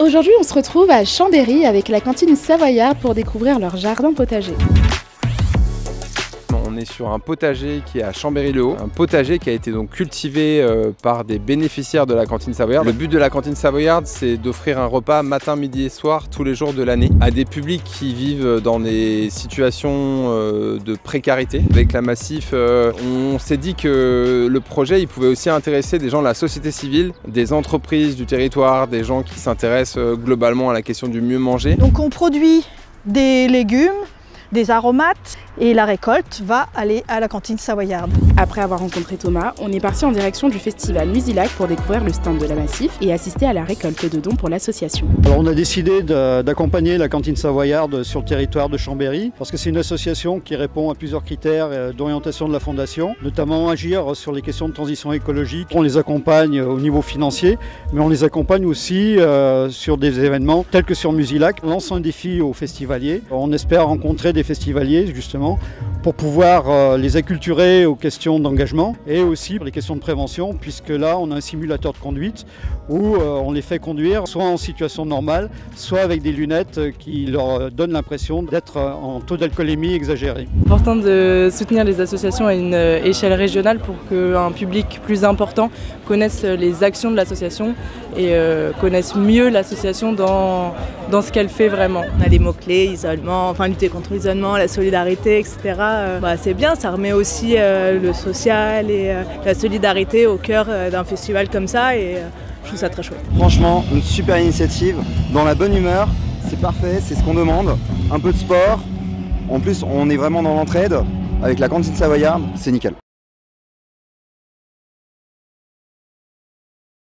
Aujourd'hui, on se retrouve à Chambéry avec la cantine savoyarde pour découvrir leur jardin potager. On est sur un potager qui est à Chambéry-le-Haut, un potager qui a été donc cultivé par des bénéficiaires de la cantine savoyarde. Le but de la cantine savoyarde, c'est d'offrir un repas matin, midi et soir tous les jours de l'année à des publics qui vivent dans des situations de précarité. Avec la Massif, on s'est dit que le projet il pouvait aussi intéresser des gens de la société civile, des entreprises du territoire, des gens qui s'intéressent globalement à la question du mieux manger. Donc on produit des légumes, des aromates et la récolte va aller à la cantine savoyarde. Après avoir rencontré Thomas, on est parti en direction du festival Musilac pour découvrir le stand de la Massif et assister à la récolte de dons pour l'association. Alors on a décidé d'accompagner la cantine savoyarde sur le territoire de Chambéry parce que c'est une association qui répond à plusieurs critères d'orientation de la fondation, notamment agir sur les questions de transition écologique. On les accompagne au niveau financier, mais on les accompagne aussi sur des événements tels que sur Musilac. On lance un défi aux festivaliers. On espère rencontrer des festivaliers justement pour pouvoir les acculturer aux questions d'engagement et aussi pour les questions de prévention, puisque là on a un simulateur de conduite où on les fait conduire soit en situation normale, soit avec des lunettes qui leur donnent l'impression d'être en taux d'alcoolémie exagéré. C'est important de soutenir les associations à une échelle régionale pour qu'un public plus important connaisse les actions de l'association et connaisse mieux l'association dans ce qu'elle fait vraiment. On a les mots-clés, isolement, enfin lutter contre l'isolement, la solidarité, etc. C'est bien, ça remet aussi le social et la solidarité au cœur d'un festival comme ça et je trouve ça très chouette. Franchement, une super initiative, dans la bonne humeur, c'est parfait, c'est ce qu'on demande. Un peu de sport, en plus on est vraiment dans l'entraide, avec la cantine savoyarde, c'est nickel.